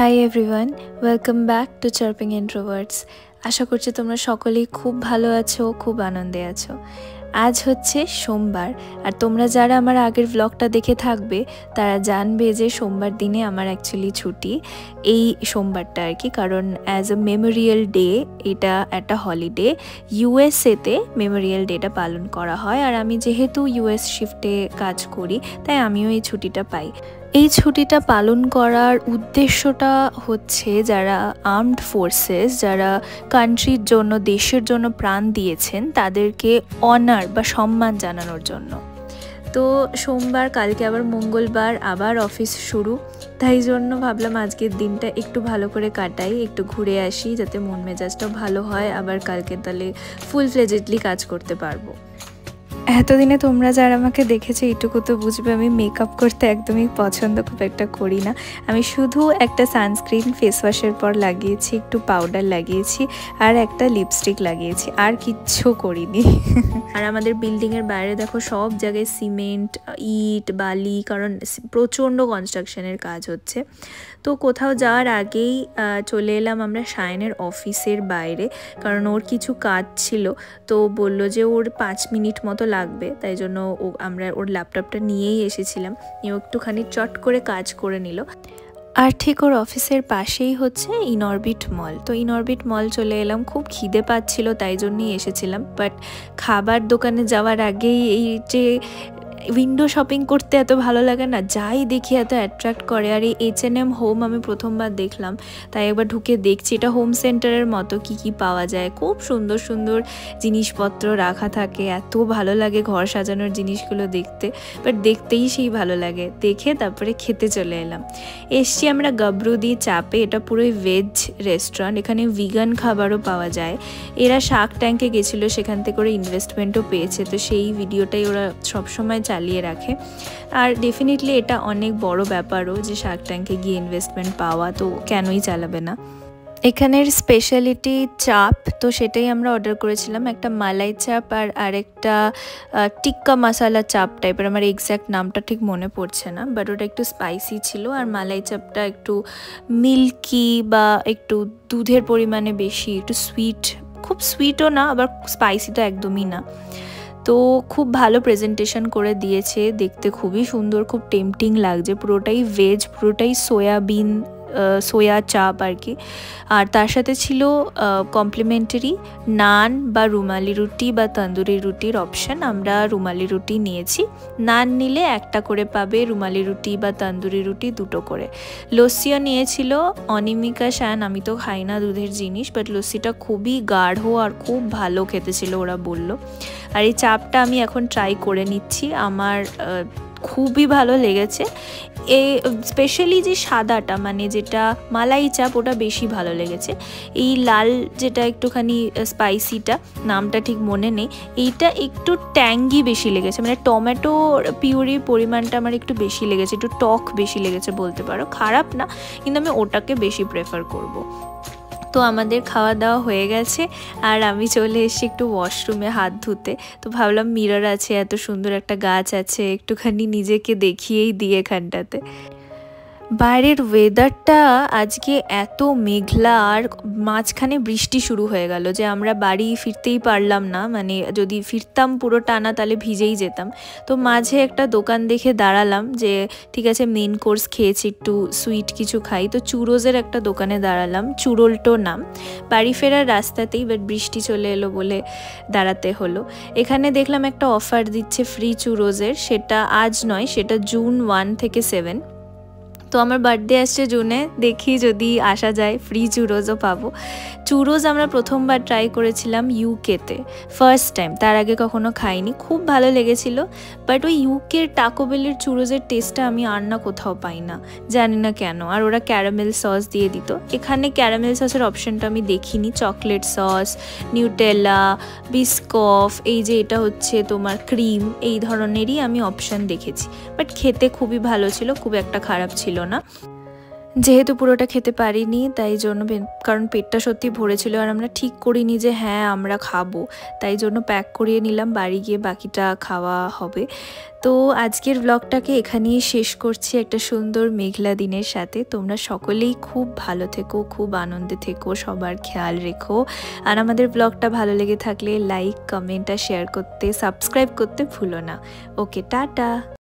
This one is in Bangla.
High everyone, welcome back to chirping introverts. আশা করছি তোমরা সকলেই খুব ভালো আছো, খুব আনন্দে আছো। আজ হচ্ছে সোমবার, আর তোমরা যারা আমার আগের ব্লগটা দেখে থাকবে তারা জানবে যে সোমবার দিনে আমার অ্যাকচুয়ালি ছুটি, এই সোমবারটা আর কি। কারণ অ্যাজ এ মেমোরিয়াল ডে, এটা একটা হলিডে। ইউএসএতে মেমোরিয়াল ডেটা পালন করা হয়, আর আমি যেহেতু ইউএস শিফটে কাজ করি তাই আমিও এই ছুটিটা পাই। এই ছুটিটা পালন করার উদ্দেশ্যটা হচ্ছে যারা আর্মড ফোর্সেস, যারা কান্ট্রির জন্য, দেশের জন্য প্রাণ দিয়েছেন তাদেরকে অনার বা সম্মান জানানোর জন্য। তো সোমবার, কালকে আবার মঙ্গলবার, আবার অফিস শুরু, তাই জন্য ভাবলাম আজকের দিনটা একটু ভালো করে কাটাই, একটু ঘুরে আসি যাতে মন মেজাজটাও ভালো হয়, আবার কালকে তাহলে ফুল ফ্লেজেডলি কাজ করতে পারবো। এতদিনে তোমরা যারা আমাকে দেখেছো এইটুকু তো বুঝবে আমি মেকআপ করতে একদমই পছন্দ খুব একটা করি না। আমি শুধু একটা সানস্ক্রিন ফেস ওয়াশের পর লাগিয়েছি, একটু পাউডার লাগিয়েছি আর একটা লিপস্টিক লাগিয়েছি, আর কিচ্ছু করিনি। আর আমাদের বিল্ডিংয়ের বাইরে দেখো সব জায়গায় সিমেন্ট, ইট, বালি, কারণ প্রচণ্ড কনস্ট্রাকশনের কাজ হচ্ছে। তো কোথাও যাওয়ার আগেই চলে এলাম আমরা সায়নের অফিসের বাইরে, কারণ ওর কিছু কাজ ছিল। তো বললো যে ওর 5 মিনিট মতো লাগবে, তাই জন্য আমরা ওর ল্যাপটপটা নিয়েই এসেছিলাম। ও একটুখানি চট করে কাজ করে নিল। আর ঠিক ওর অফিসের পাশেই হচ্ছে ইনঅরবিট মল। তো ইনঅরবিট মল চলে এলাম, খুব খিদে পাচ্ছিল তাই জন্যই এসেছিলাম। বাট খাবার দোকানে যাওয়ার আগেই এই যে উইন্ডো শপিং করতে এত ভালো লাগে না, যাই দেখি এত অ্যাট্রাক্ট করে। আর এই H&M হোম আমি প্রথমবার দেখলাম, তাই একবার ঢুকে দেখছি। এটা হোম সেন্টারের মতো কি কি পাওয়া যায়, খুব সুন্দর সুন্দর জিনিসপত্র রাখা থাকে, এত ভালো লাগে ঘর সাজানোর জিনিসগুলো দেখতে। বাট দেখতেই সেই ভালো লাগে, দেখে তারপরে খেতে চলে এলাম। এসছি আমরা গাবরুদি চাপে, এটা পুরোই ভেজ রেস্টুরেন্ট, এখানে ভিগান খাবারও পাওয়া যায়। এরা শার্ক ট্যাঙ্কে গেছিলো, সেখান থেকে ওরা ইনভেস্টমেন্টও পেয়েছে, তো সেই ভিডিওটাই ওরা সবসময় চালিয়ে রাখে। আর ডেফিনেটলি এটা অনেক বড় ব্যাপারও যে শার্ক ট্যাঙ্কে গিয়ে ইনভেস্টমেন্ট পাওয়া, তো কেনই চালাবে না। এখানের স্পেশালিটি চাপ, তো সেটাই আমরা অর্ডার করেছিলাম, একটা মালাই চাপ আর আরেকটা টিক্কা মশালা চাপ টাইপের। আমার এক্স্যাক্ট নামটা ঠিক মনে পড়ছে না, বাট ওটা একটু স্পাইসি ছিল। আর মালাই চাপটা একটু মিল্কি বা একটু দুধের পরিমাণে বেশি, একটু সুইট, খুব সুইটও না আবার স্পাইসি তো একদমই না। তো খুব ভালো প্রেজেন্টেশন করে দিয়েছে, দেখতে খুবই সুন্দর, খুব টেম্পটিং লাগছে। পুরোটাই ভেজ, পুরোটাই সয়াবিন, সোয়া চাপ আর কি। আর তার সাথে ছিল কমপ্লিমেন্টারি নান বা রুমালি রুটি বা তন্দুরি রুটির অপশান। আমরা রুমালি রুটি নিয়েছি, নান নিলে একটা করে পাবে, রুমালি রুটি বা তন্দুরি রুটি দুটো করে। লস্যিও নিয়েছিল অনিমিকা শান, আমি তো খাই না দুধের জিনিস, বাট লস্যিটা খুবই গাঢ় আর খুব ভালো খেতে ছিল ওরা বলল। আর এই চাপটা আমি এখন ট্রাই করে নিচ্ছি, আমার খুবই ভালো লেগেছে। স্পেশালি যে সাদাটা, মানে যেটা মালাই চাপ, ওটা বেশি ভালো লেগেছে। এই লাল যেটা একটুখানি স্পাইসিটা, নামটা ঠিক মনে নেই, এইটা একটু ট্যাঙ্গি বেশি লেগেছে, মানে টমেটোর পিউরির পরিমাণটা আমার একটু বেশি লেগেছে, একটু টক বেশি লেগেছে বলতে পারো। খারাপ না, কিন্তু আমি ওটাকে বেশি প্রেফার করব। তো আমাদের খাওয়া দাওয়া হয়ে গেছে, আর আমি চলে এসেছি একটু ওয়াশরুমে হাত ধুতে। তো ভাবলাম মিরর আছে, এত সুন্দর একটা গাছ আছে, একটুখানি নিজেকে দেখিয়েই দিই এখানটাতে। বাইরের ওয়েদারটা আজকে এত মেঘলা, আর মাঝখানে বৃষ্টি শুরু হয়ে গেল যে আমরা বাড়ি ফিরতেই পারলাম না। মানে যদি ফিরতাম পুরো টানা তাহলে ভিজেই যেতাম। তো মাঝে একটা দোকান দেখে দাঁড়ালাম যে ঠিক আছে, মেন কোর্স খেয়েছি, একটু সুইট কিছু খাই। তো চুরোজের একটা দোকানে দাঁড়ালাম, চুরোল্টো নাম। বাড়ি ফেরার রাস্তাতেই, বাট বৃষ্টি চলে এলো বলে দাঁড়াতে হলো। এখানে দেখলাম একটা অফার দিচ্ছে ফ্রি চুরোজের, সেটা আজ নয়, সেটা জুন 1 থেকে 7। তো আমার বার্থডে আসছে জুনে, দেখি যদি আসা যায় ফ্রি চুরোজও পাবো। চুরোজ আমরা প্রথমবার ট্রাই করেছিলাম ইউকেতে, ফার্স্ট টাইম, তার আগে কখনো খাইনি, খুব ভালো লেগেছিল। বাট ওই ইউকের টাকো বেলের চুরোজের টেস্টটা আমি আর না কোথাও পাই না, জানি না কেন। আর ওরা ক্যারামেল সস দিয়ে দিত, এখানে ক্যারামেল সসের অপশানটা আমি দেখিনি। চকলেট সস, নিউটেলা, বিস্কফ, এই যে এটা হচ্ছে তোমার ক্রিম, এই ধরনেরই আমি অপশান দেখেছি। বাট খেতে খুবই ভালো ছিল, খুব একটা খারাপ ছিল না। যেহেতু পুরোটা খেতে পারিনি তাই জন্য, কারণ পেটটা সত্যি ভরেছিল আর আমরা ঠিক করিনি যে হ্যাঁ আমরা খাবো, তাই জন্য প্যাক করিয়ে নিলাম, বাড়ি গিয়ে বাকিটা খাওয়া হবে। তো আজকের ব্লগটাকে এখানেই শেষ করছি একটা সুন্দর মেঘলা দিনের সাথে। তোমরা সকলেই খুব ভালো থেকো, খুব আনন্দে থেকো, সবার খেয়াল রেখো। আর আমাদের ব্লগটা ভালো লেগে থাকলে লাইক, কমেন্ট আর শেয়ার করতে, সাবস্ক্রাইব করতে ভুলো না। ওকে, টাটা।